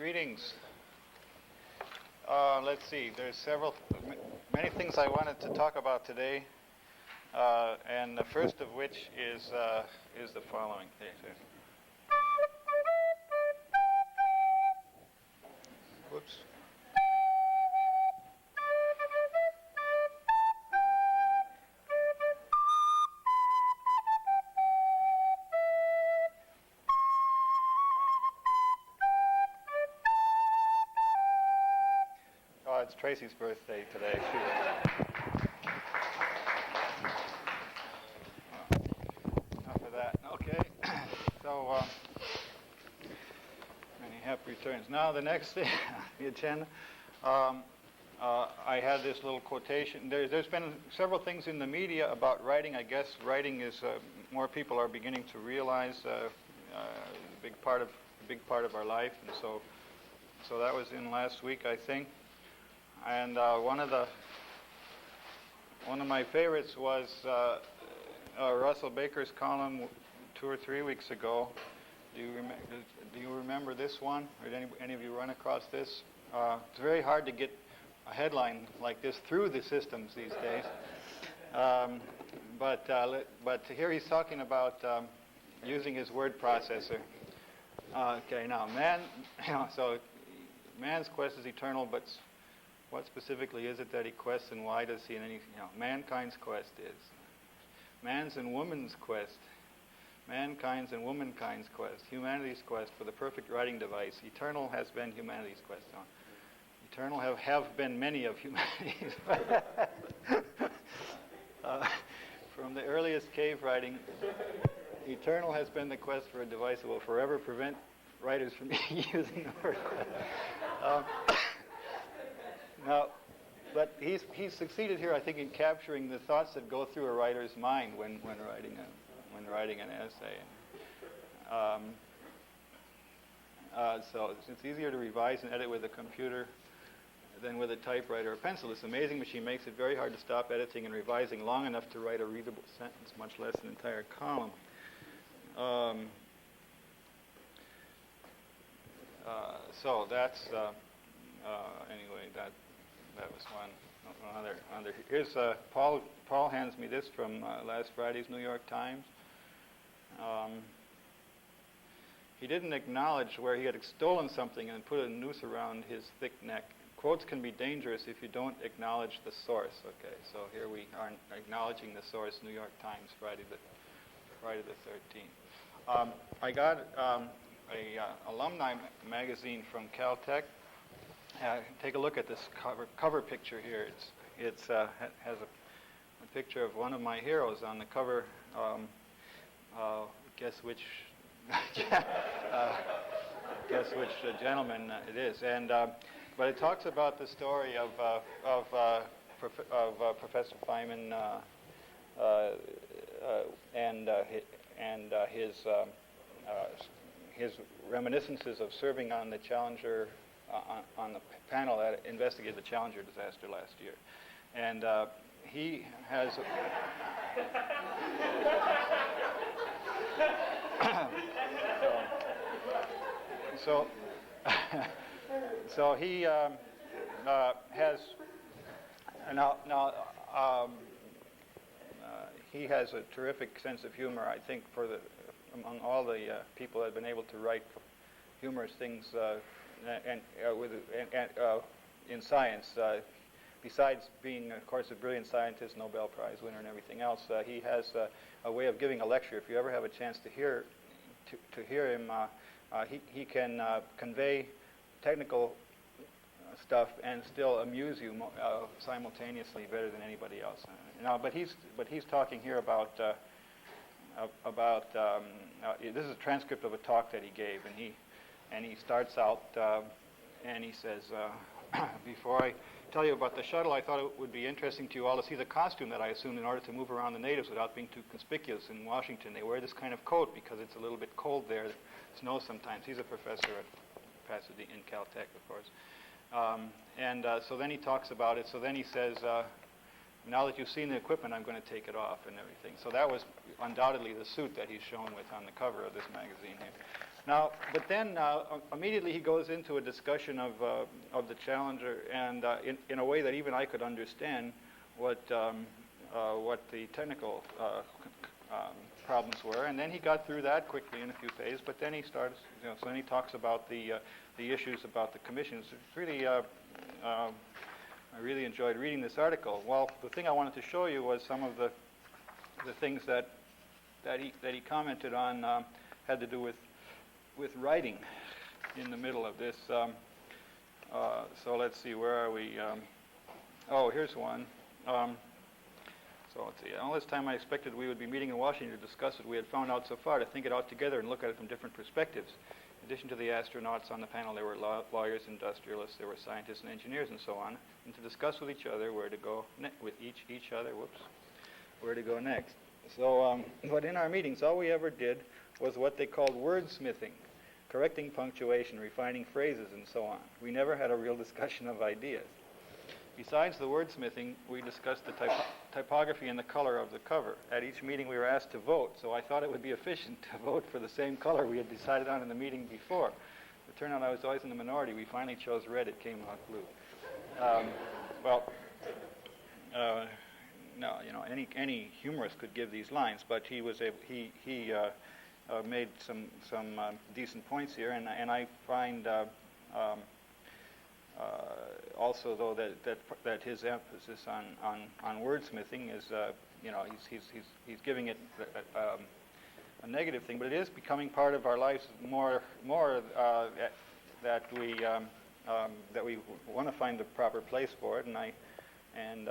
Greetings. Let's see. There's many things I wanted to talk about today, and the first of which is the following. Whoops. It's Tracy's birthday today. Enough of that. Okay. So, many happy returns. Now, the next thing, the agenda. I had this little quotation. There's been several things in the media about writing. I guess writing is more people are beginning to realize a big part of our life, and so that was in last week, I think. And one of my favorites was Russell Baker's column 2 or 3 weeks ago. Do you remember this one? Or did any of you run across this? It's very hard to get a headline like this through the systems these days. But here he's talking about using his word processor. Okay, now so man's quest is eternal, but what specifically is it that he quests, and why does he? Mankind's quest is man's and woman's quest, mankind's and womankind's quest, humanity's quest for the perfect writing device. Eternal has been humanity's quest. Eternal have been many of humanity's. From the earliest cave writing, eternal has been the quest for a device that will forever prevent writers from using the word quest. Now, but he's succeeded here, I think, in capturing the thoughts that go through a writer's mind when writing an essay. So it's easier to revise and edit with a computer than with a typewriter or pencil. This amazing machine makes it very hard to stop editing and revising long enough to write a readable sentence, much less an entire column. So that's anyway. That was one. Another. Here's Paul hands me this from last Friday's New York Times. He didn't acknowledge where he had stolen something and put a noose around his thick neck. Quotes can be dangerous if you don't acknowledge the source. Okay, so here we are acknowledging the source. New York Times, Friday the 13th. I got a alumni magazine from Caltech. Take a look at this cover picture here. It has a picture of one of my heroes on the cover. Guess which gentleman it is. And but it talks about the story of Professor Feynman and his reminiscences of serving on the Challenger. On the panel that investigated the Challenger disaster last year. And he has... So he has... he has a terrific sense of humor, I think, among all the people that have been able to write humorous things in science. Besides being, of course, a brilliant scientist, Nobel Prize winner, and everything else, he has a way of giving a lecture. If you ever have a chance to hear him, he can convey technical stuff and still amuse you simultaneously better than anybody else. But he's talking here about this is a transcript of a talk that he gave, and he starts out and he says, before I tell you about the shuttle, I thought it would be interesting to you all to see the costume that I assumed in order to move around the natives without being too conspicuous. In Washington, they wear this kind of coat because it's a little bit cold there. It snows sometimes. He's a professor at Pasadena in Caltech, of course. So then he talks about it. So then he says, now that you've seen the equipment, I'm going to take it off and everything. So that was undoubtedly the suit that he's shown with on the cover of this magazine here. Now, but then immediately he goes into a discussion of the Challenger, and in a way that even I could understand what the technical problems were. And then he got through that quickly in a few pages. But then he starts, so then he talks about the issues about the commissions. It's really, I really enjoyed reading this article. Well, the thing I wanted to show you was some of the things that he commented on had to do with writing in the middle of this. So let's see, where are we? Oh, here's one. So let's see. All this time I expected we would be meeting in Washington to discuss what we had found out so far, to think it out together and look at it from different perspectives. In addition to the astronauts on the panel, there were lawyers, industrialists, there were scientists and engineers and so on, and to discuss with each other where to go with each other, where to go next. So, but in our meetings, all we ever did was what they called wordsmithing, correcting punctuation, refining phrases, and so on. We never had a real discussion of ideas. Besides the wordsmithing, we discussed the typography and the color of the cover. At each meeting, we were asked to vote, so I thought it would be efficient to vote for the same color we had decided on in the meeting before. It turned out I was always in the minority. We finally chose red. It came out blue. No, any humorist could give these lines, but he was he made some decent points here, and I find also though that his emphasis on wordsmithing is he's giving it a negative thing, but it is becoming part of our lives more that we want to find the proper place for it, and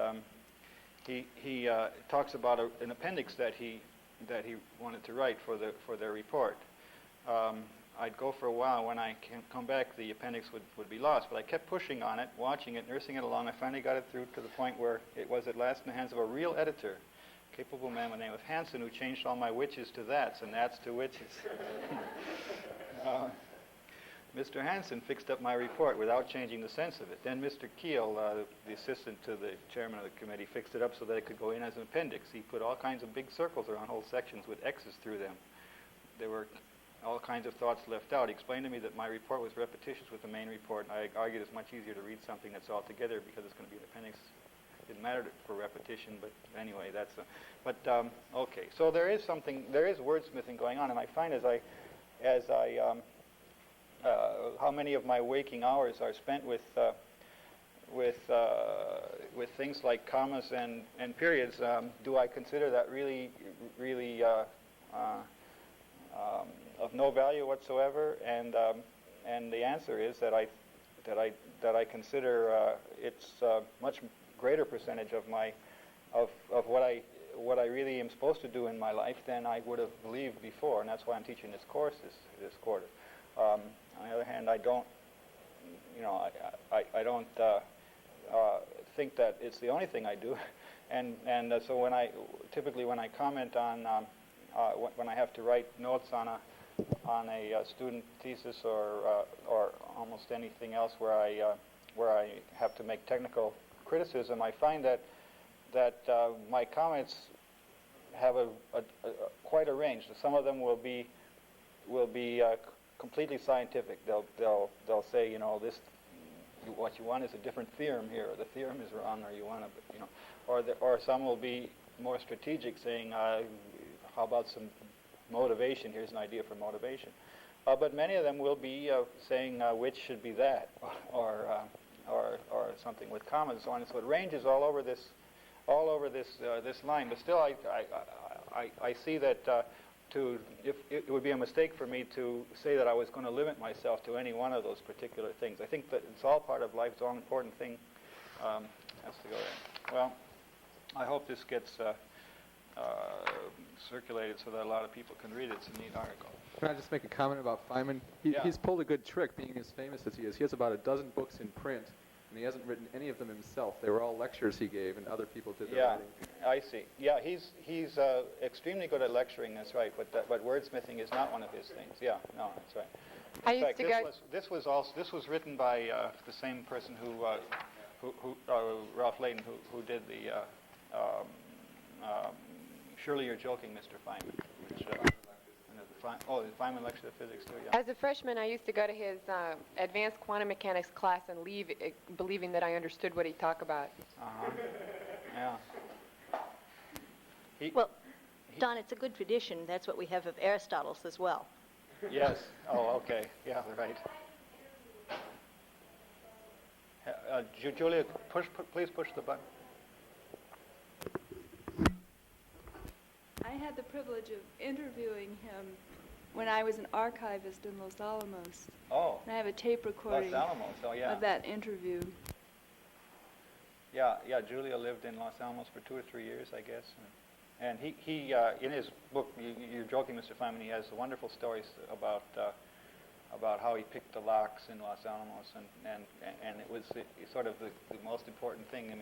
he talks about an appendix that he wanted to write for their report. I'd go for a while. When I come back, the appendix would be lost, but I kept pushing on it, watching it, nursing it along. I finally got it through to the point where it was at last in the hands of a real editor, a capable man by the name of Hansen, who changed all my whiches to that's and that's to whiches. Mr. Hansen fixed up my report without changing the sense of it. Then Mr. Keel, the assistant to the chairman of the committee, fixed it up so that it could go in as an appendix. He put all kinds of big circles around whole sections with X's through them. There were all kinds of thoughts left out. He explained to me that my report was repetitious with the main report, and I argued it's much easier to read something that's all together because it's going to be an appendix. It didn't matter for repetition, but anyway, that's okay. So there is wordsmithing going on, and I find as I how many of my waking hours are spent with things like commas and periods. Do I consider that really of no value whatsoever? And the answer is that I consider it's a much greater percentage of what I really am supposed to do in my life than I would have believed before, and that's why I'm teaching this course this quarter. On the other hand, I don't think that it's the only thing I do, and so when I comment on when I have to write notes on a student thesis or almost anything else where I have to make technical criticism, I find that my comments have quite a range. Some of them will be completely scientific. They'll say, this, what you want is a different theorem here, or the theorem is wrong, or you want to, or some will be more strategic, saying, how about some motivation? Here's an idea for motivation. But many of them will be saying which should be that, or something with commas and so on. And so it ranges all over this line. But still, I see that. If it would be a mistake for me to say that I was going to limit myself to any one of those particular things. I think that it's all part of life. It's all an important thing has to go there. Well, I hope this gets circulated so that a lot of people can read it. It's a neat article. Can I just make a comment about Feynman? He's pulled a good trick, being as famous as he is. He has about a dozen books in print, and he hasn't written any of them himself. They were all lectures he gave, and other people did the writing. I see. Yeah, he's extremely good at lecturing. That's right. But wordsmithing is not one of his things. Yeah, no, that's right. In fact, this was written by the same person who Ralph Layton, who did the Surely You're Joking, Mr. Feynman, which the Feynman lecture of physics too, yeah. As a freshman, I used to go to his advanced quantum mechanics class and leave believing that I understood what he talked about. Uh-huh. Yeah. Well, Don, it's a good tradition. That's what we have of Aristotle's as well. Yes. Oh, okay. Yeah, right. Julia, please push the button. I had the privilege of interviewing him when I was an archivist in Los Alamos. Oh. And I have a tape recording Los Alamos. Oh, yeah. of that interview. Yeah. Julia lived in Los Alamos for 2 or 3 years, I guess. And he in his book, you're joking, Mr. Feynman, he has wonderful stories about how he picked the locks in Los Alamos, and it was sort of the most important thing. I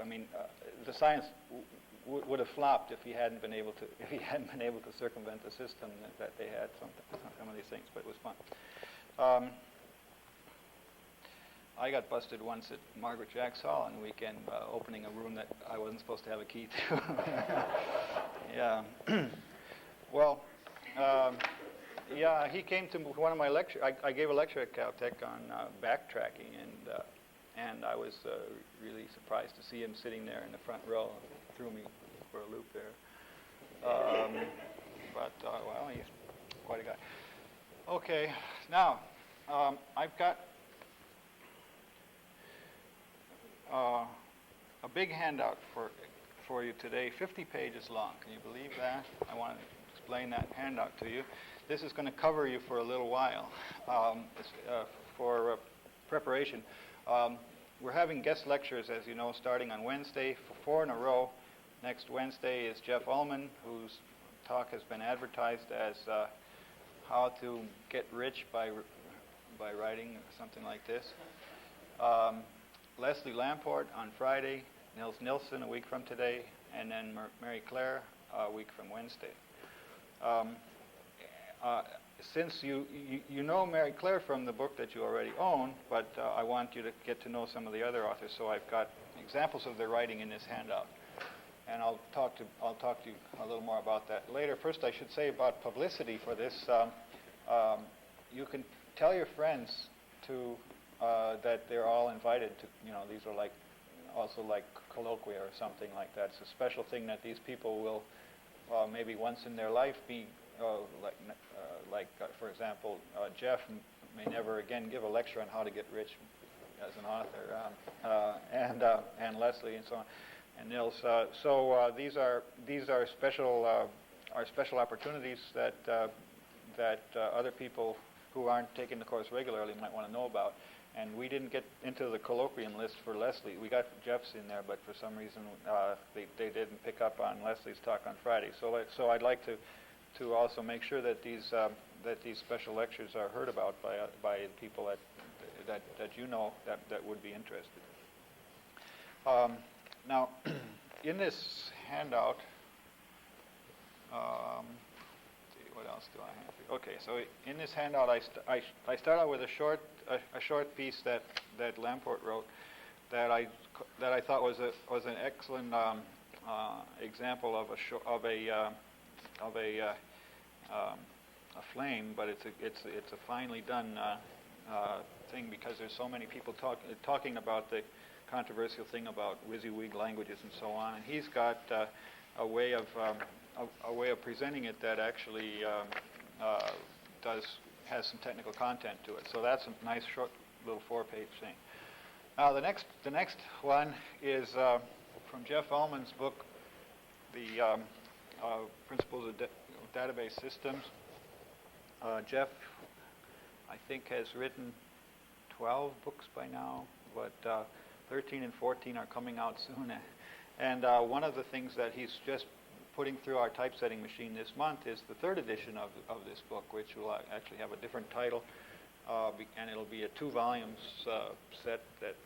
mean, the science would have flopped if he hadn't been able to circumvent the system that they had. Some of these things, but it was fun. I got busted once at Margaret Jack's Hall on the weekend opening a room that I wasn't supposed to have a key to. Yeah. Well, yeah, he came to one of my lectures. I gave a lecture at Caltech on backtracking, and I was really surprised to see him sitting there in the front row. Threw me for a loop there. But well, he's quite a guy. Okay, now I've got a big handout for you today, 50 pages long. Can you believe that? I want to explain that handout to you. This is going to cover you for a little while. For preparation, we're having guest lectures, as you know, starting on Wednesday for 4 in a row. Next Wednesday is Jeff Ullman, whose talk has been advertised as how to get rich by writing, or something like this. Leslie Lamport on Friday, Nils Nilsson a week from today, and then Mary Claire a week from Wednesday. Since you know Mary Claire from the book that you already own, but I want you to get to know some of the other authors, so I've got examples of their writing in this handout, and I'll talk to you a little more about that later. First, I should say about publicity for this. You can tell your friends to that they're all invited to. These are also like colloquia or something like that. It's a special thing that these people will maybe once in their life be for example, Jeff may never again give a lecture on how to get rich as an author, and Leslie and so on, and Nils. So these are special opportunities that other people who aren't taking the course regularly might want to know about. And we didn't get into the colloquium list for Leslie. We got Jeff's in there, but for some reason they didn't pick up on Leslie's talk on Friday. So I'd like to also make sure that these special lectures are heard about by people that you know that would be interested. Now, in this handout, see, what else do I have here? Okay, so in this handout, I start out with a short piece that Lamport wrote that I thought was an excellent example of a flame, but it's a finely done thing, because there's so many people talking about the controversial thing about WYSIWYG languages and so on, and he's got a way of presenting it that actually has some technical content to it. So that's a nice short little 4-page thing. Now the next one is from Jeff Ullman's book, the Principles of Database Systems. Jeff, I think, has written 12 books by now, but 13 and 14 are coming out soon. And one of the things that he's just putting through our typesetting machine this month is the 3rd edition of this book, which will actually have a different title, and it'll be a 2 volumes set.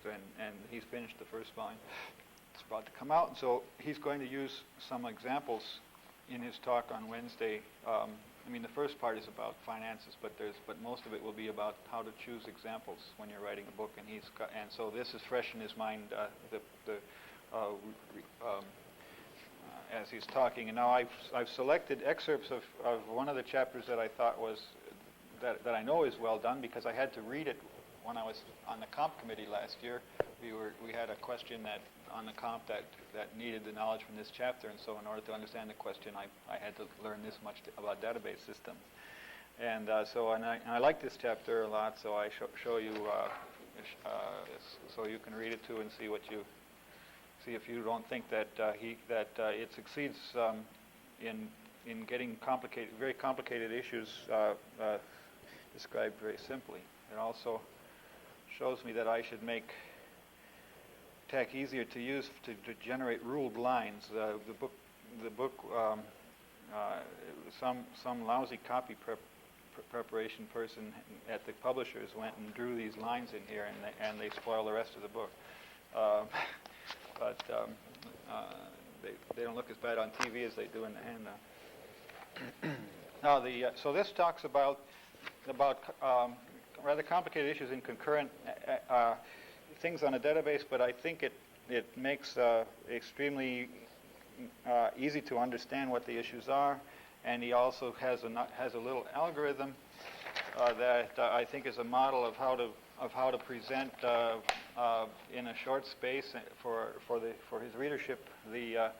And he's finished the first volume. It's about to come out, and so he's going to use some examples in his talk on Wednesday. I mean, the first part is about finances, but most of it will be about how to choose examples when you're writing a book. And so this is fresh in his mind. as he's talking. And now I've selected excerpts of one of the chapters that I thought was that I know is well done, because I had to read it when I was on the comp committee last year. We had a question that on the comp that needed the knowledge from this chapter, and so in order to understand the question, I had to learn this much about database systems. And I like this chapter a lot, so I show you so you can read it too and see see if you don't think that it succeeds in getting very complicated issues described very simply. It also shows me that I should make TeX easier to use to generate ruled lines. The book some lousy copy preparation person at the publishers went and drew these lines in here, and they spoil the rest of the book. But they don't look as bad on TV as they do in the handout. Now, so this talks about rather complicated issues in concurrent things on a database, but I think it makes extremely easy to understand what the issues are. And he also has a little algorithm that I think is a model of how to present in a short space for his readership the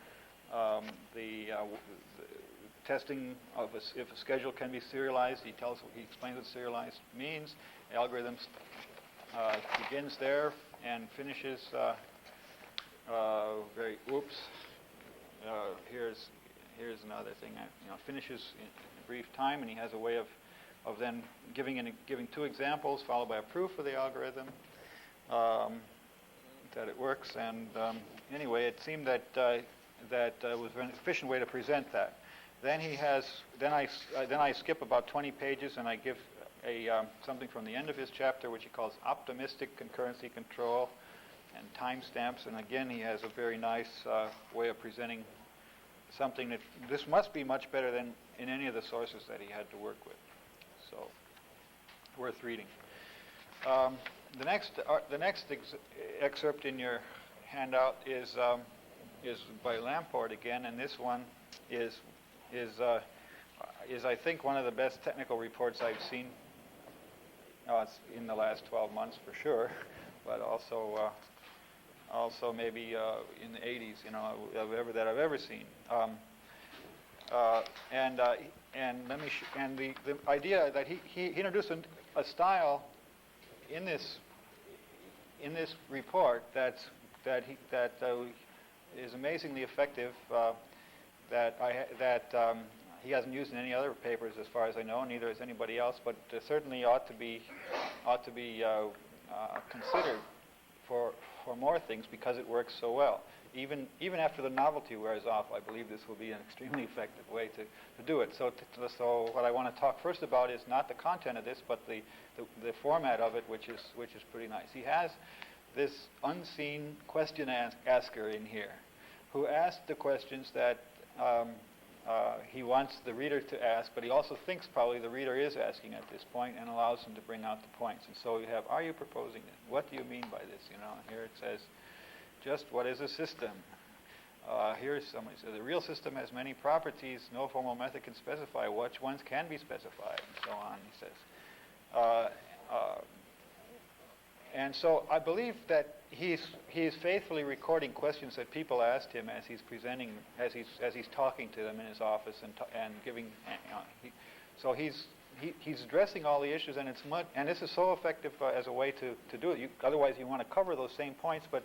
testing of if a schedule can be serialized. He explains what serialized means. The algorithm begins there and finishes here's another thing. Finishes in a brief time, and he has a way of then giving two examples followed by a proof of the algorithm that it works. And anyway, it seemed that was an efficient way to present that. Then I skip about 20 pages, and I give something from the end of his chapter, which he calls optimistic concurrency control and timestamps. And again, he has a very nice way of presenting something that this must be much better than in any of the sources that he had to work with. So, worth reading. The next excerpt in your handout is by Lamport again, and this one is I think one of the best technical reports I've seen. It's in the last 12 months for sure, but also maybe in the 80s, that I've ever seen. The idea that he introduced a style in this report that is amazingly effective. That he hasn't used in any other papers, as far as I know. Neither has anybody else, but certainly ought to be considered for more things, because it works so well. Even after the novelty wears off, I believe this will be an extremely effective way to do it. So what I want to talk first about is not the content of this, but the format of it, which is pretty nice. He has this unseen question asker in here, who asked the questions that he wants the reader to ask, but he also thinks probably the reader is asking at this point, and allows him to bring out the points. And so you have, are you proposing this? What do you mean by this? Here it says, just what is a system? Here's somebody says, the real system has many properties. No formal method can specify which ones can be specified, and so on, he says. And so I believe that he's faithfully recording questions that people asked him as he's presenting, as he's talking to them in his office and giving. So he's addressing all the issues, and this is so effective as a way to do it. Otherwise, you want to cover those same points, but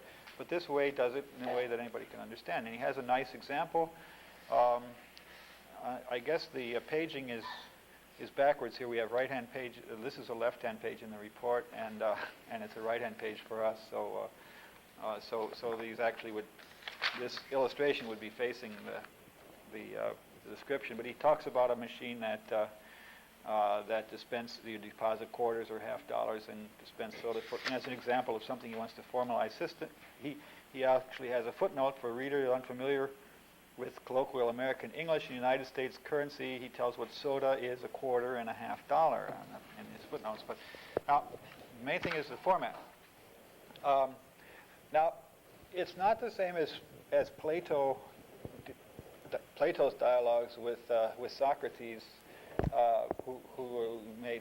this way does it in a way that anybody can understand. And he has a nice example. I guess the paging is backwards here. We have right-hand page. This is a left-hand page in the report, and it's a right-hand page for us. So these actually this illustration would be facing the description. But he talks about a machine that you deposit quarters or $50 and dispense soda. And as an example of something he wants to formalize system, he actually has a footnote for a reader unfamiliar with colloquial American English and United States currency. He tells what soda is, a quarter and a $50 in his footnotes. But now, the main thing is the format. Now, it's not the same as Plato Plato's dialogues with Socrates, who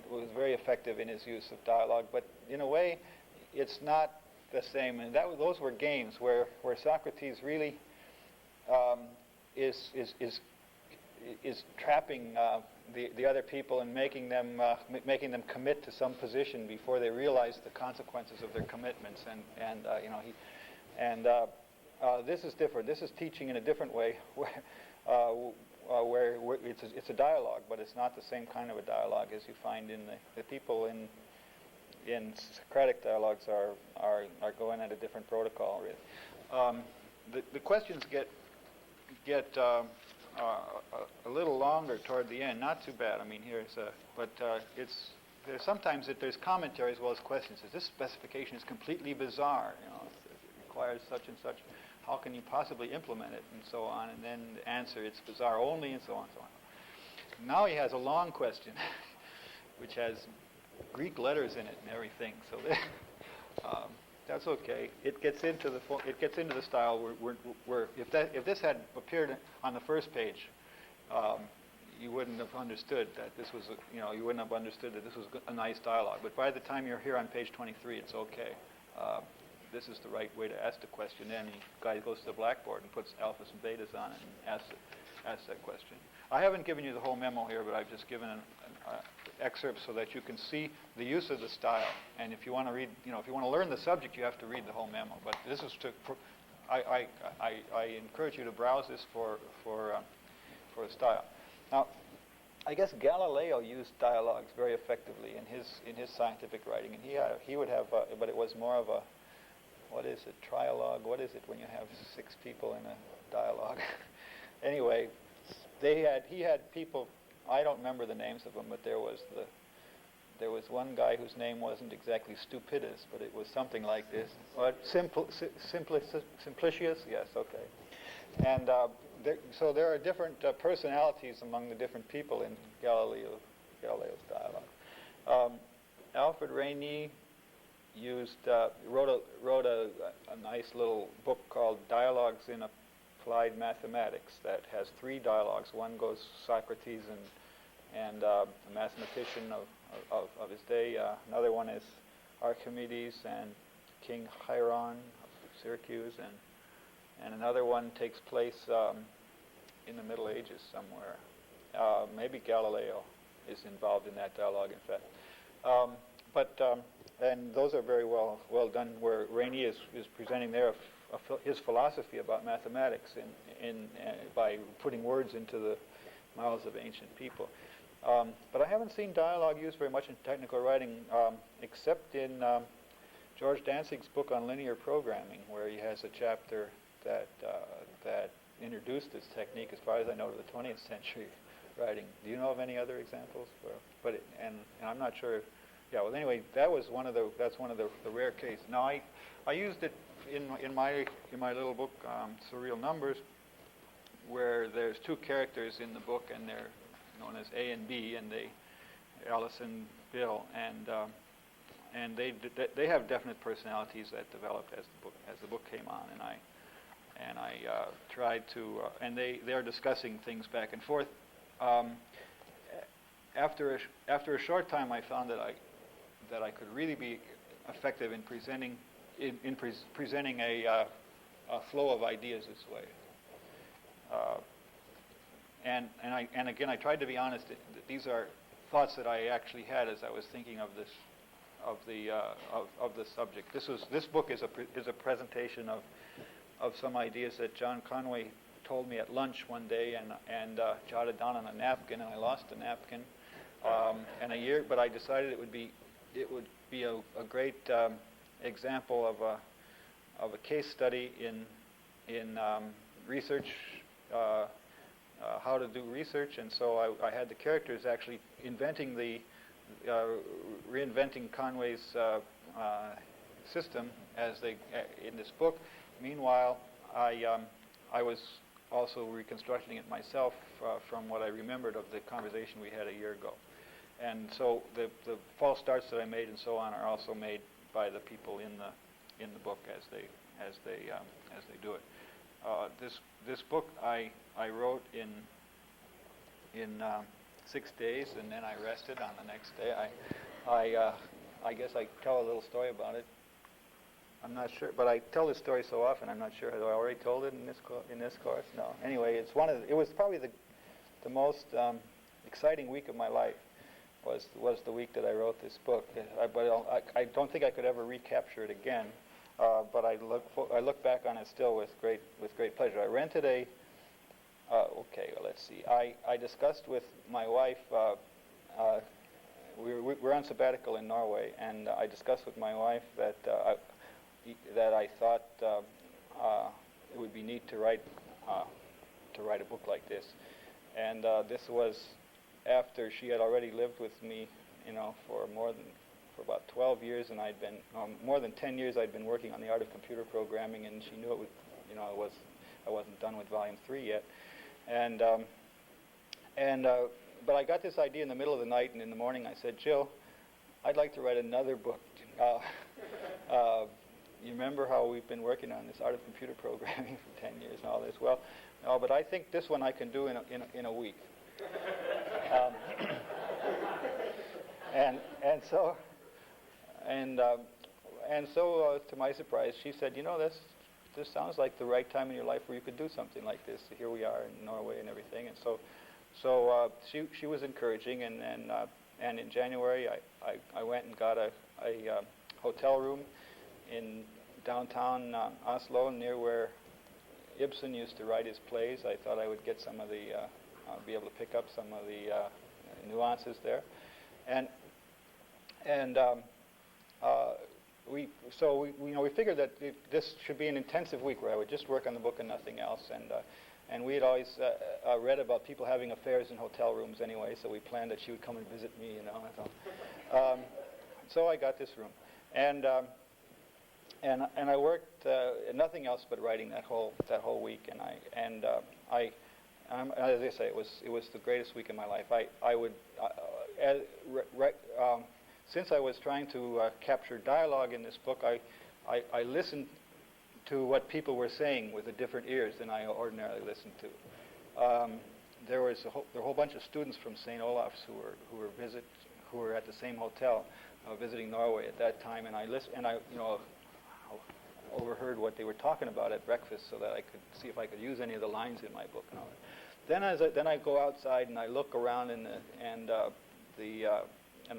was very effective in his use of dialogue. But in a way, it's not the same. And those were games where Socrates really is trapping the other people and making them commit to some position before they realize the consequences of their commitments. This is different. This is teaching in a different way, where it's a dialogue, but it's not the same kind of a dialogue as you find in the people in Socratic dialogues are going at a different protocol. Really, the questions get a little longer toward the end. Not too bad. I mean, sometimes there's commentary as well as questions. This specification is completely bizarre. It requires such and such. How can you possibly implement it, and so on? And then the answer, it's bizarre only, and so on and so on. Now he has a long question, which has Greek letters in it and everything. So that's okay. It gets into the style where if this had appeared on the first page, you wouldn't have understood that this was you wouldn't have understood that this was a nice dialogue. But by the time you're here on page 23, it's okay. This is the right way to ask the question. Then the guy goes to the blackboard and puts alphas and betas on it and asks that question. I haven't given you the whole memo here, but I've just given an excerpt so that you can see the use of the style. And if you want to read, if you want to learn the subject, you have to read the whole memo. But this is I encourage you to browse this for the style. Now, I guess Galileo used dialogues very effectively in his scientific writing, and he would have, but it was more of a, what is it, trialogue? What is it when you have 6 people in a dialogue? Anyway, he had people. I don't remember the names of them, but there was one guy whose name wasn't exactly Stupidus, but it was something like this. Simplicius? Yes, okay. And so there are different personalities among the different people in Galileo's dialogue. Alfred Régnier wrote a nice little book called Dialogues in Applied Mathematics that has 3 dialogues. One goes Socrates and a mathematician of his day. Another one is Archimedes and King Hieron of Syracuse, and another one takes place in the Middle Ages somewhere. Maybe Galileo is involved in that dialogue, in fact. And those are very well done, where Régnier is presenting there his philosophy about mathematics by putting words into the mouths of ancient people. But I haven't seen dialogue used very much in technical writing, except in George Danzig's book on linear programming, where he has a chapter that introduced this technique, as far as I know, to the 20th century writing. Do you know of any other examples? And I'm not sure. Yeah. Well, anyway, that's one of the rare cases. Now, I used it in my little book, Surreal Numbers, where there's 2 characters in the book, and they're known as A and B, and Alice and Bill, and they have definite personalities that developed as the book came on, and I tried to, and they're discussing things back and forth. After a short time, I found that I could really be effective in presenting a flow of ideas this way. And again, I tried to be honest. These are thoughts that I actually had as I was thinking of the subject. This book is a presentation of some ideas that John Conway told me at lunch one day, and jotted down on a napkin, and I lost the napkin. But I decided it would be a great example of a case study in research, how to do research, and so I had the characters actually reinventing Conway's system in this book. Meanwhile, I was also reconstructing it myself from what I remembered of the conversation we had a year ago. And so the false starts that I made and so on are also made by the people in the book as they do it. this book I wrote in 6 days, and then I rested on the next day. I guess I tell a little story about it. I'm not sure, but I tell this story so often. I'm not sure. Have I already told it in this course? No. Anyway, it was probably the most exciting week of my life. Was the week that I wrote this book. I don't think I could ever recapture it again. But I look back on it still with great pleasure. I rented a. Okay, well, let's see. I discussed with my wife. We're on sabbatical in Norway, and I discussed with my wife that I thought it would be neat to write a book like this, and this was after she had already lived with me, for about 12 years, and I'd been more than 10 years. I'd been working on the art of computer programming, and she knew it would, I wasn't done with volume 3 yet, but I got this idea in the middle of the night, and in the morning I said, Jill, I'd like to write another book. You remember how we've been working on this art of computer programming for 10 years and all this? Well, no, but I think this one I can do in a week. So to my surprise, she said, this sounds like the right time in your life where you could do something like this. Here we are in Norway and everything, and so she was encouraging, and in January I went and got a hotel room in downtown Oslo, near where Ibsen used to write his plays. I thought I would get some of the be able to pick up some of the nuances there, we figured that this should be an intensive week where I would just work on the book and nothing else, and we had always read about people having affairs in hotel rooms anyway, so we planned that she would come and visit me, so I got this room, and I worked nothing else but writing that whole week, as I say, it was the greatest week of my life. Since I was trying to capture dialogue in this book, I listened to what people were saying with a different ears than I ordinarily listened to. There were a whole bunch of students from St. Olaf's who were at the same hotel visiting Norway at that time, and I overheard what they were talking about at breakfast, so that I could see if I could use any of the lines in my book and all that. Then I go outside and I look around and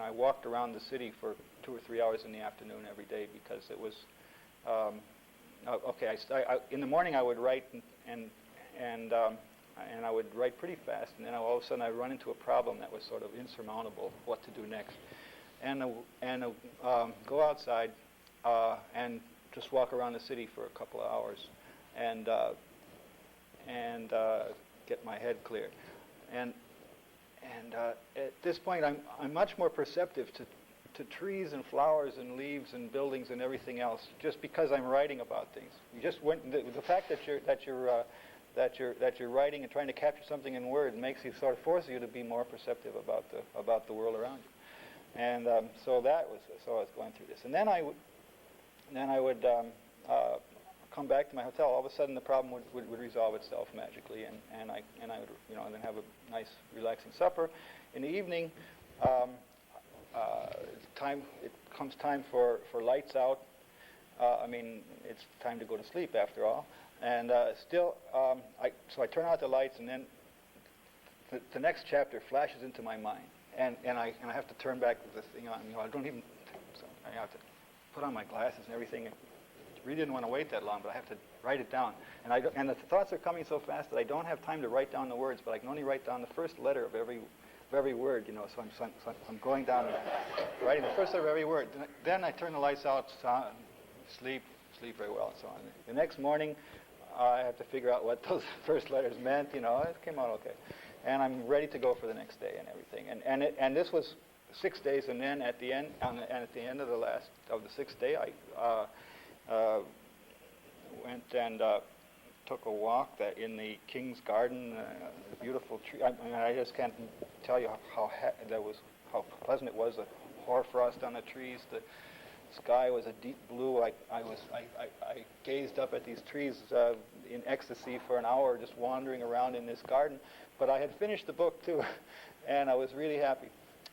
I walked around the city for 2 or 3 hours in the afternoon every day, because it was in the morning I would write and I would write pretty fast, and then all of a sudden I run into a problem that was sort of insurmountable, what to do next, and go outside and just walk around the city for a couple of hours and get my head clear, and at this point I'm much more perceptive to trees and flowers and leaves and buildings and everything else, just because I'm writing about things. The fact that you're writing and trying to capture something in words makes you sort of forces you to be more perceptive about the world around you, and so I was going through this, and then I would come back to my hotel. All of a sudden, the problem would resolve itself magically, and I would then have a nice, relaxing supper. In the evening, it comes time for lights out. It's time to go to sleep after all. And so I turn out the lights, and then the next chapter flashes into my mind, and I have to turn back the thing on. I don't even. So I have to put on my glasses and everything. I really didn't want to wait that long, but I have to write it down. And the thoughts are coming so fast that I don't have time to write down the words, but I can only write down the first letter of every word, So I'm going down and writing the first letter of every word. Then I turn the lights out, sleep very well, and so on. The next morning, I have to figure out what those first letters meant. It came out okay, and I'm ready to go for the next day and everything. And this was 6 days, and then at the end of the sixth day, I went and took a walk in the King's Garden, beautiful tree. I just can't tell you how pleasant it was. The hoarfrost on the trees, sky was a deep blue. I gazed up at these trees in ecstasy for an hour, just wandering around in this garden. But I had finished the book too, and I was really happy.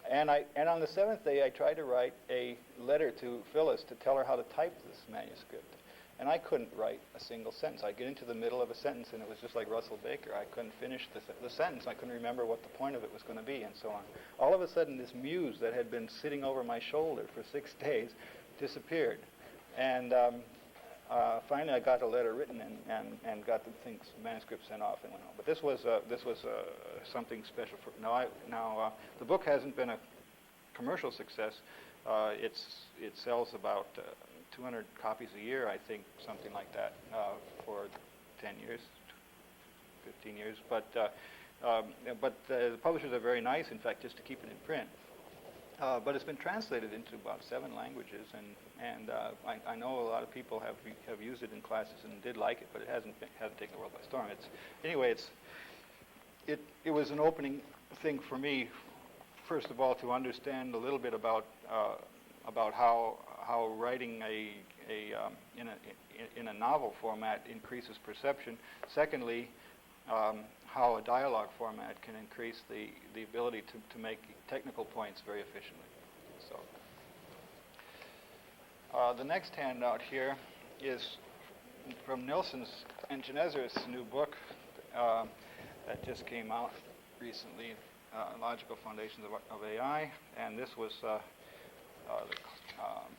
And on the 7th day, I tried to write a letter to Phyllis to tell her how to type this manuscript. And I couldn't write a single sentence. I'd get into the middle of a sentence, and it was just like Russell Baker. I couldn't finish the sentence. I couldn't remember what the point of it was going to be, and so on. All of a sudden, this muse that had been sitting over my shoulder for 6 days disappeared. And finally, I got a letter written and got the manuscript sent off and went on. But this was something special. The book hasn't been a commercial success. It sells about 200 copies a year, I think, something like that, for 10 years, 15 years. But the publishers are very nice, in fact, just to keep it in print. But it's been translated into about 7 languages, and I know a lot of people have used it in classes and did like it, but it hasn't taken the world by storm. It was an opening thing for me, first of all, to understand a little bit about how writing in a novel format increases perception. Secondly, how a dialogue format can increase the ability to make technical points very efficiently. So, the next handout here is from Nilsson's and Genezer's new book that just came out recently, Logical Foundations of AI, and this was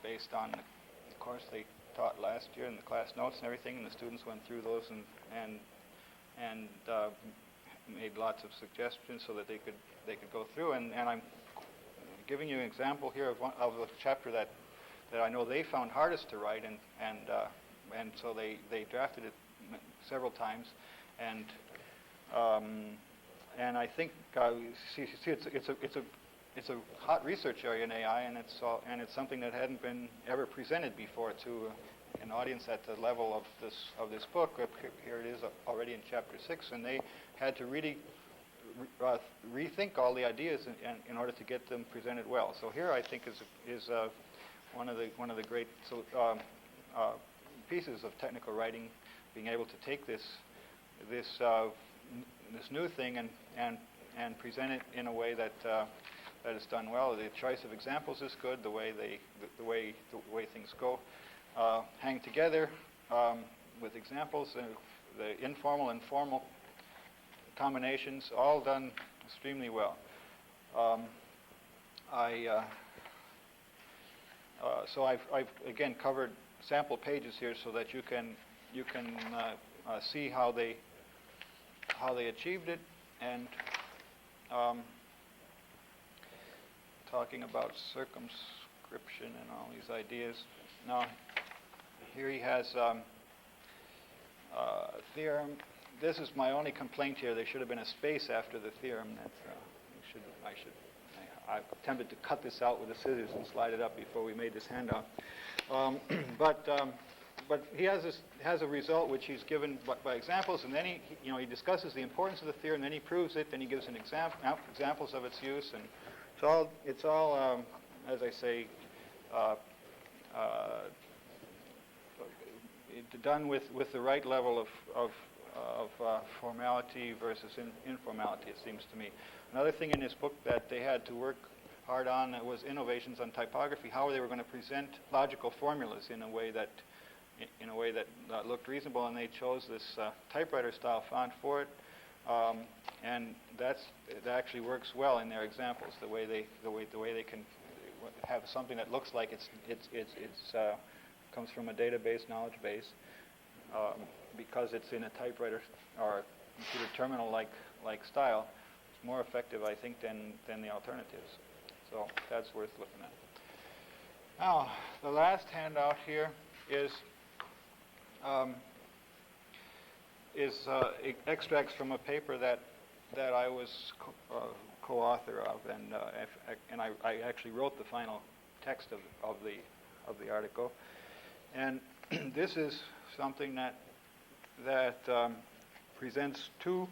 based on the course they taught last year in the class notes and everything, and the students went through those and made lots of suggestions so that they could go through. And I'm giving you an example here of a chapter that I know they found hardest to write, and so they drafted it several times, and I think it's a hot research area in AI, and it's something that hadn't been ever presented before to an audience at the level of this book. Here it is already in chapter 6, and they had to really rethink all the ideas in order to get them presented well. So here I think is one of the great pieces of technical writing, being able to take this new thing and present it in a way that is done well. The choice of examples is good. The way things go hang together with examples, the informal and formal combinations, all done extremely well. So I've again covered sample pages here so that you can see how they achieved it, and talking about circumscription and all these ideas. Now, here he has a theorem. This is my only complaint here. There should have been a space after the theorem. I attempted to cut this out with the scissors and slide it up before we made this handout. But he has a result which he's given by examples, and then he discusses the importance of the theorem, then he proves it, then he gives an examples of its use, and it's all as I say, done with the right level of formality versus informality, it seems to me. Another thing in this book that they had to work hard on was innovations on typography, how they were going to present logical formulas in a way that looked reasonable, and they chose this typewriter style font for it, and that actually works well in their examples. The way they can have something that looks like it's comes from a database, knowledge base, because it's in a typewriter or a computer terminal like style. It's more effective, I think, than the alternatives. So that's worth looking at. Now, the last handout here is extracts from a paper that I was co-author of, and I actually wrote the final text of the article. And this is something that presents two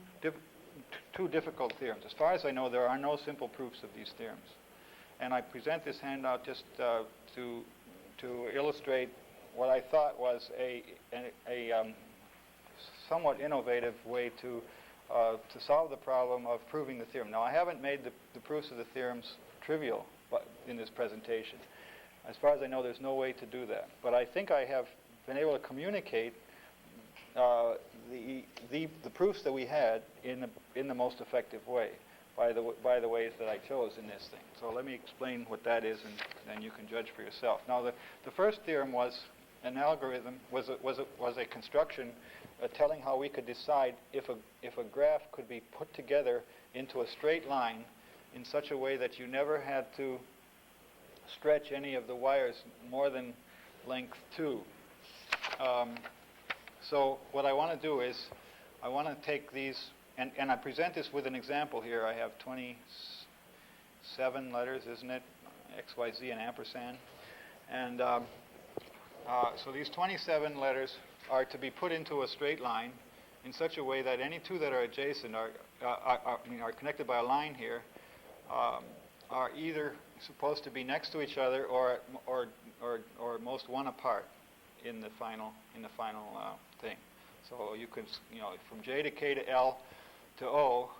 difficult theorems. As far as I know, there are no simple proofs of these theorems. And I present this handout just to to illustrate what I thought was a somewhat innovative way to solve the problem of proving the theorem. Now, I haven't made the proofs of the theorems trivial in this presentation. As far as I know, there's no way to do that. But I think I have been able to communicate the proofs that we had in the most effective way by the ways that I chose in this thing. So let me explain what that is, and then you can judge for yourself. Now, the first theorem was an algorithm, was a construction telling how we could decide if a graph could be put together into a straight line in such a way that you never had to stretch any of the wires more than length 2. So what I want to do is I want to take these, and I present this with an example here. I have 27 letters, isn't it? X, Y, Z, and ampersand. And so these 27 letters are to be put into a straight line in such a way that any two that are adjacent are connected by a line here, are either supposed to be next to each other or at most one apart in the final thing. So you could, from J to K to L to O,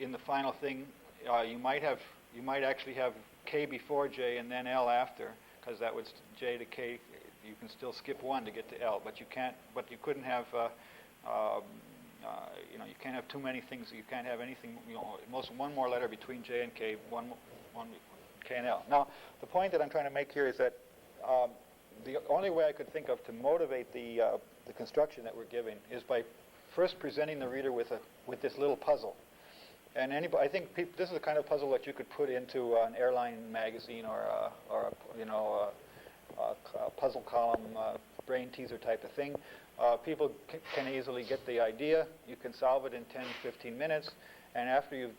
in the final thing, you might actually have K before J and then L after, because that would J to K. You can still skip one to get to L, but you can't. But you couldn't have. You can't have too many things. You can't have anything. Most one more letter between J and K, one K and L. Now, the point that I'm trying to make here is that the only way I could think of to motivate the construction that we're giving is by first presenting the reader with this little puzzle. And I think this is the kind of puzzle that you could put into an airline magazine or a puzzle column, brain teaser type of thing. People can easily get the idea. You can solve it in 10, 15 minutes, and after you've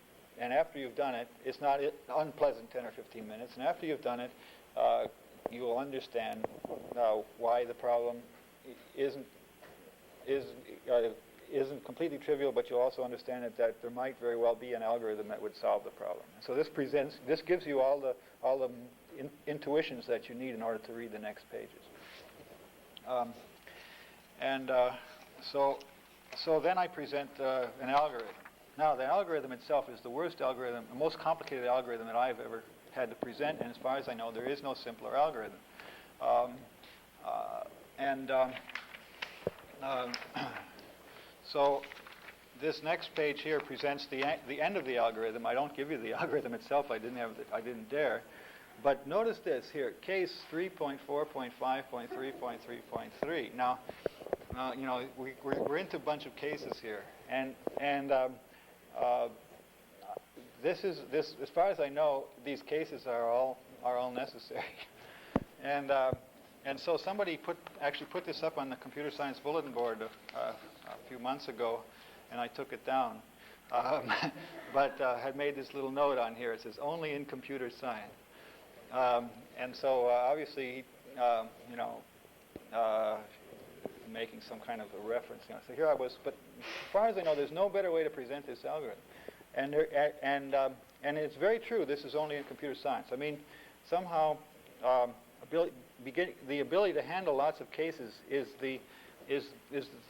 done it, it's not unpleasant 10 or 15 minutes. And after you've done it, you will understand why the problem isn't completely trivial, but you'll also understand that there might very well be an algorithm that would solve the problem. So this gives you all the intuitions that you need in order to read the next pages. So then I present an algorithm. Now, the algorithm itself is the worst algorithm, the most complicated algorithm that I've ever had to present, and as far as I know, there is no simpler algorithm. So this next page here presents the end of the algorithm. I don't give you the algorithm itself. I didn't dare. But notice this here, case 3.4.5.3.3.3. Now, we're into a bunch of cases here, and this as far as I know, these cases are all necessary. And so somebody actually put this up on the computer science bulletin board a few months ago, and I took it down. But had made this little note on here. It says only in computer science. And so obviously, making some kind of a reference. So here I was, but as far as I know, there's no better way to present this algorithm. And it's very true. This is only in computer science. I mean, somehow the ability to handle lots of cases is the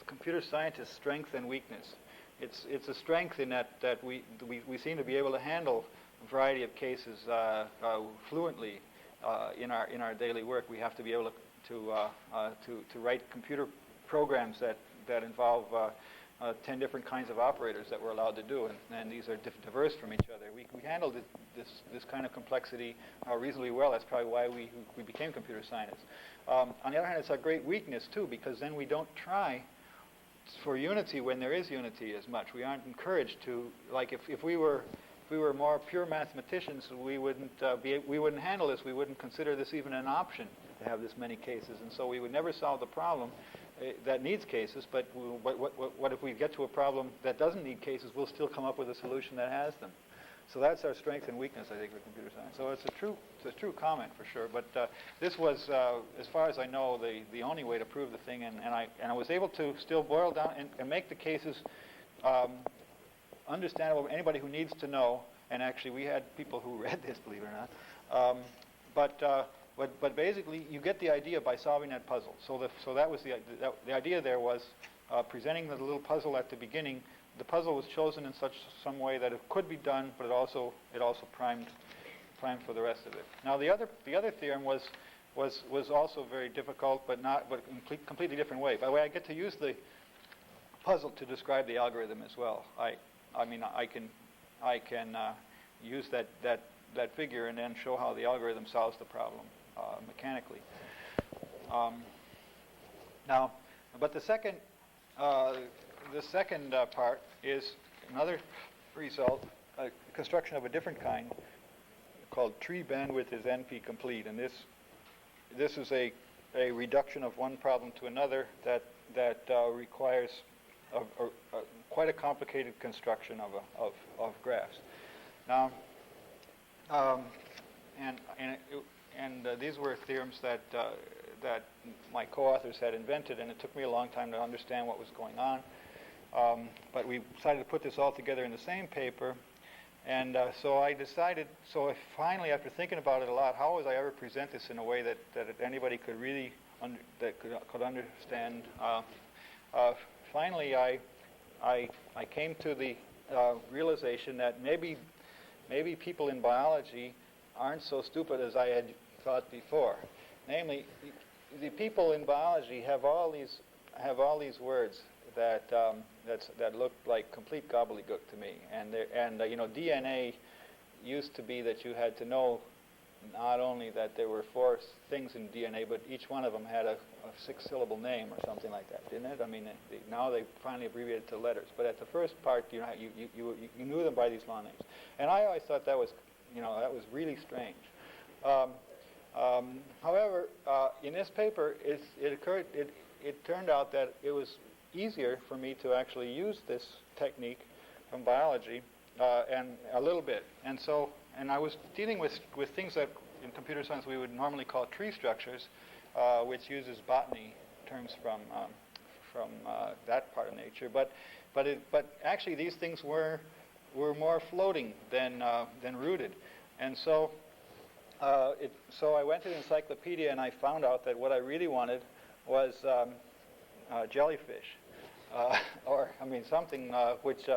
computer scientist's strength and weakness. It's a strength in that we seem to be able to handle a variety of cases fluently in our daily work. We have to be able to write computer programs that involve 10 different kinds of operators that we're allowed to do, and these are diverse from each other. We handled this kind of complexity reasonably well. That's probably why we became computer scientists. On the other hand, it's a great weakness too, because then we don't try for unity when there is unity as much. We aren't encouraged to, like if we were more pure mathematicians, we wouldn't handle this. We wouldn't consider this even an option to have this many cases, and so we would never solve the problem that needs cases. But what if we get to a problem that doesn't need cases? We'll still come up with a solution that has them. So that's our strength and weakness, I think, for computer science. So it's a true comment for sure. But this was, as far as I know, the only way to prove the thing, and I was able to still boil down and make the cases understandable to anybody who needs to know. And actually, we had people who read this, believe it or not. But but basically you get the idea by solving that puzzle. So that was the idea there was presenting the little puzzle at the beginning. The puzzle was chosen in some way that it could be done, but it also primed for the rest of it. Now the other theorem was also very difficult, but completely different way. By the way, I get to use the puzzle to describe the algorithm as well. I mean I can use that figure and then show how the algorithm solves the problem mechanically. Now, but the second part is another result, a construction of a different kind called tree bandwidth is NP complete, and this is a reduction of one problem to another that requires quite a complicated construction of graphs. Now, these were theorems that my co-authors had invented, and it took me a long time to understand what was going on. But we decided to put this all together in the same paper, and so finally, after thinking about it a lot, how was I ever present this in a way that anybody could really could understand? Finally, I came to the realization that maybe people in biology aren't so stupid as I had thought before. Namely, the people in biology have all these words that look like complete gobbledygook to me. And DNA used to be that you had to know not only that there were 4 things in DNA, but each one of them had a 6-syllable name or something like that, didn't it? I mean, now they finally abbreviated to letters. But at the first part, you knew them by these long names. And I always thought that was really strange. However, in this paper, it turned out that it was easier for me to actually use this technique from biology and a little bit. And I was dealing with things that in computer science we would normally call tree structures, which uses botany terms from that part of nature. But actually these things were more floating than rooted. And so I went to the encyclopedia and I found out that what I really wanted was jellyfish, or something which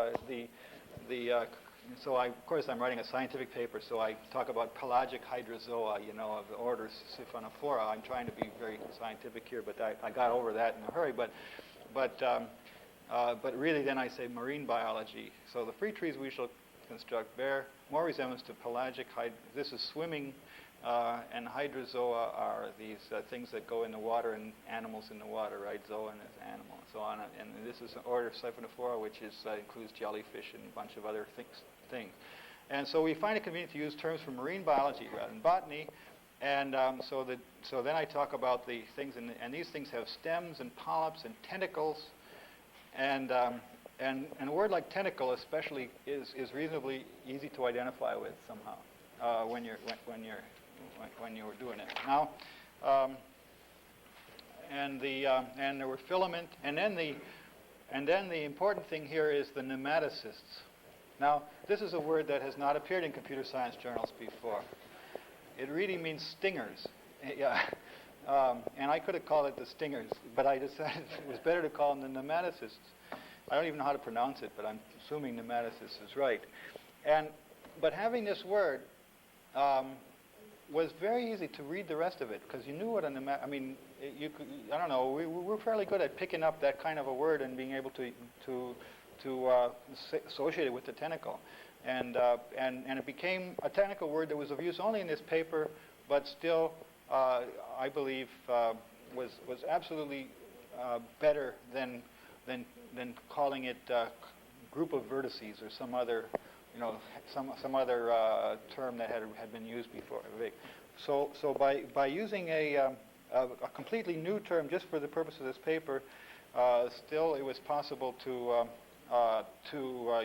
so of course I'm writing a scientific paper, so I talk about pelagic hydrozoa, of the order Siphonophora. I'm trying to be very scientific here, but I got over that in a hurry. But really then I say marine biology. So the free trees we shall construct bear more resemblance to pelagic this is swimming, and hydrozoa are these things that go in the water and animals in the water, right? Zoan is animal and so on. And this is an order Siphonophora, which includes jellyfish and a bunch of other things. And so we find it convenient to use terms from marine biology rather than botany. And so then I talk about the things, and these things have stems and polyps and tentacles. And a word like tentacle especially is reasonably easy to identify with somehow when you're doing it. Now, and there were filament, and then the important thing here is the nematocysts. Now, this is a word that has not appeared in computer science journals before. It really means stingers. Yeah. And I could have called it the stingers, but I decided it was better to call them the nematocysts. I don't even know how to pronounce it, but I'm assuming nematocysts is right. But having this word was very easy to read the rest of it, because you knew what I mean, I don't know, we're fairly good at picking up that kind of a word and being able to associate it with the tentacle. And it became a technical word that was of use only in this paper, but still, I believe, was absolutely better than calling it group of vertices or some other, some other term that had been used before. So by using a completely new term just for the purpose of this paper, still it was possible to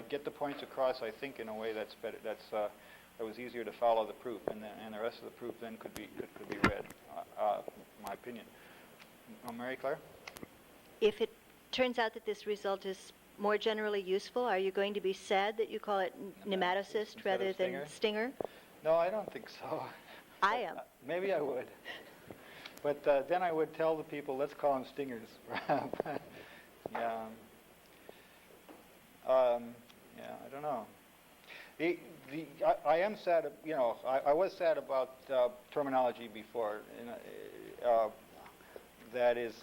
get the points across, I think, in a way that's better. That was easier to follow the proof, and the rest of the proof then could be read. My opinion. Mary Claire? If it turns out that this result is more generally useful, are you going to be sad that you call it nematocyst rather than stinger? No, I don't think so. I am. Maybe I would. But then I would tell the people, let's call them stingers. Yeah. I don't know. I am sad, I was sad about terminology before. That is,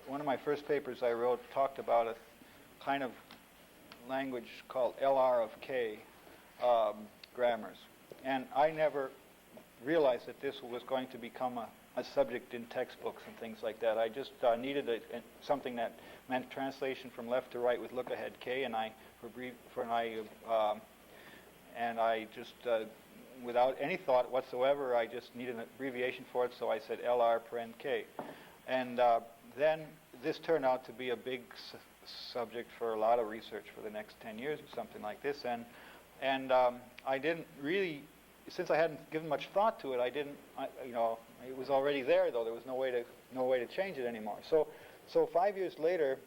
one of my first papers I wrote talked about a kind of language called LR of K grammars. And I never realized that this was going to become a subject in textbooks and things like that. I just needed something that meant translation from left to right with look ahead K, and I just without any thought whatsoever, I just needed an abbreviation for it, so I said LR paren K. And then this turned out to be a big subject for a lot of research for the next 10 years or something like this. And I didn't really, since I hadn't given much thought to it, it was already there, though. There was no way to change it anymore. So 5 years later,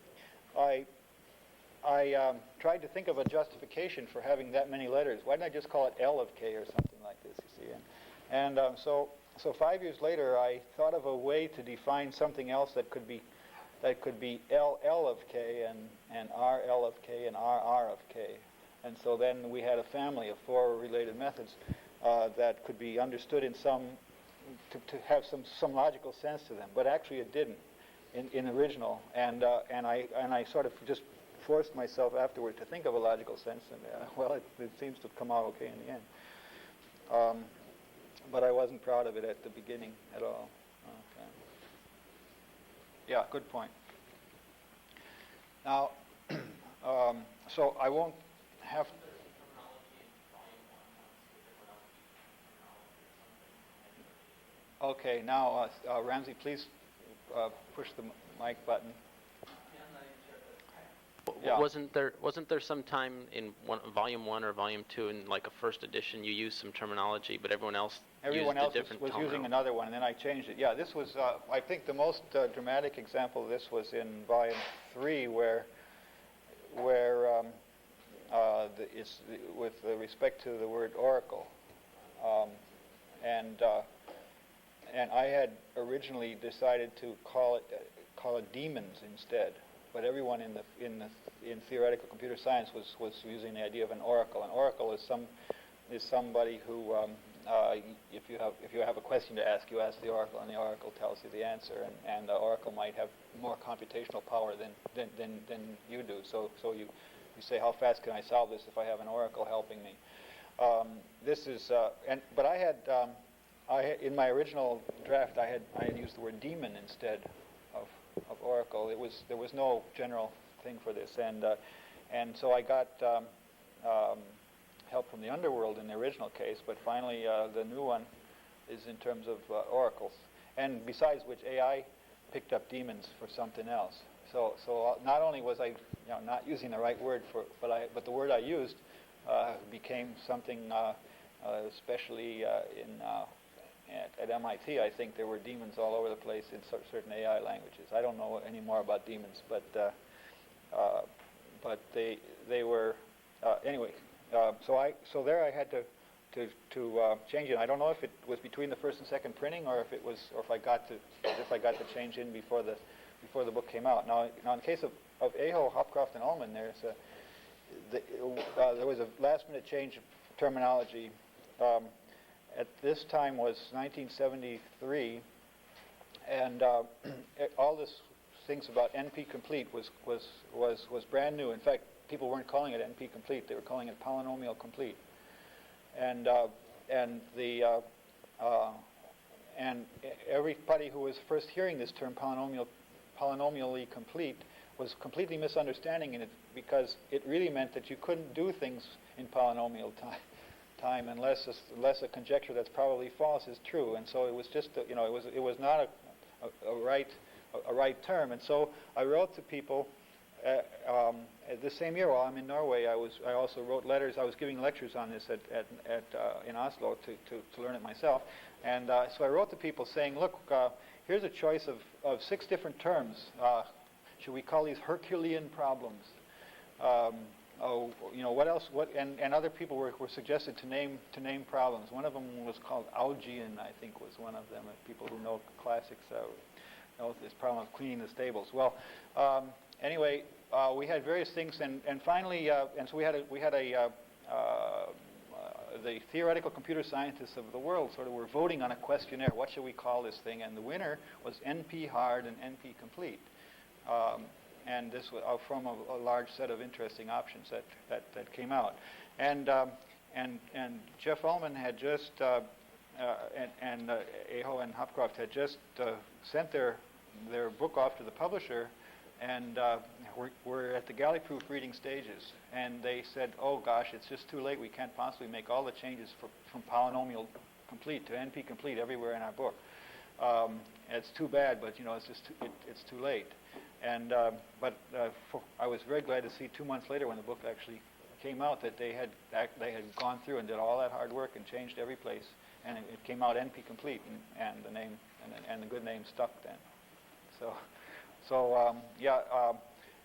I tried to think of a justification for having that many letters. Why didn't I just call it L of K or something like this, you see? So 5 years later, I thought of a way to define something else that could be L of K and R L of K and R R of K. And so then we had a family of 4 related methods that could be understood in to have some logical sense to them. But actually it didn't in original. And I sort of just forced myself afterward to think of a logical sense. And it seems to come out okay in the end. But I wasn't proud of it at the beginning at all. Okay. Yeah, good point. Now, so I won't have... Okay, now, Ramsey, please push the mic button. Yeah. Wasn't there some time in volume 1 or volume 2 in like a first edition you used some terminology, but everyone else was using another one, and then I changed it. Yeah, this was I think the most dramatic example of this was in volume 3, where it's with respect to the word oracle, and I had originally decided to call it demons instead. But everyone in theoretical computer science was using the idea of an oracle. An oracle is somebody who, if you have a question to ask, you ask the oracle, and the oracle tells you the answer. And the oracle might have more computational power than you do. So you say, how fast can I solve this if I have an oracle helping me? But I had in my original draft I had used the word demon instead of oracle. There was no general thing for this, and so I got help from the underworld in the original case, but finally the new one is in terms of oracles, and besides which AI picked up demons for something else. So not only was I not using the right word but the word I used became something, especially at MIT, I think there were demons all over the place in certain AI languages. I don't know any more about demons, but they were anyway. So there I had to change it. I don't know if it was between the first and second printing, or if I got to change in before the book came out. Now in the case of Aho, Hopcroft, and Ullman, there was a last-minute change of terminology. At this time was 1973, and all this things about NP complete was brand new. In fact, people weren't calling it NP complete; they were calling it polynomial complete. And everybody who was first hearing this term polynomially complete was completely misunderstanding it, because it really meant that you couldn't do things in polynomial time unless a conjecture that's probably false is true. And so it was just it was not a right term. And so I wrote to people the same year while I'm in Norway. I also wrote letters. I was giving lectures on this in Oslo to learn it myself. And so I wrote to people saying, look, here's a choice of 6 different terms. Should we call these Herculean problems? what else? And other people were suggested to name problems. One of them was called Augean, I think, was one of them. People who know classics know this problem of cleaning the stables. Well, anyway, we had various things, and finally, and so we had the theoretical computer scientists of the world sort of were voting on a questionnaire. What should we call this thing? And the winner was NP hard and NP complete. And this was from a large set of interesting options that came out. And Jeff Ullman had just and Aho and Hopcroft had just sent their book off to the publisher, and we're at the galley-proof reading stages. And they said, "Oh gosh, it's just too late. We can't possibly make all the changes from polynomial complete to NP complete everywhere in our book. It's too bad, but it's just it's too late." And I was very glad to see 2 months later, when the book actually came out, that they had gone through and did all that hard work and changed every place, and it came out NP complete, and the name and the good name stuck then. So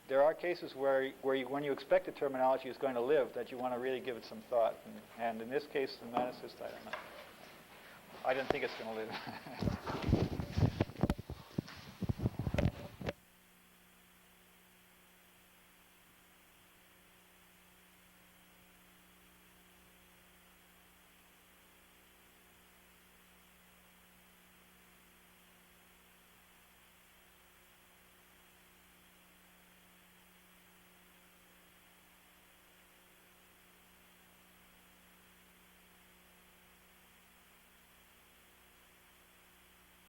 there are cases where when you expect the terminology is going to live, that you want to really give it some thought. And in this case, the humanicist, I don't know. I didn't think it's going to live.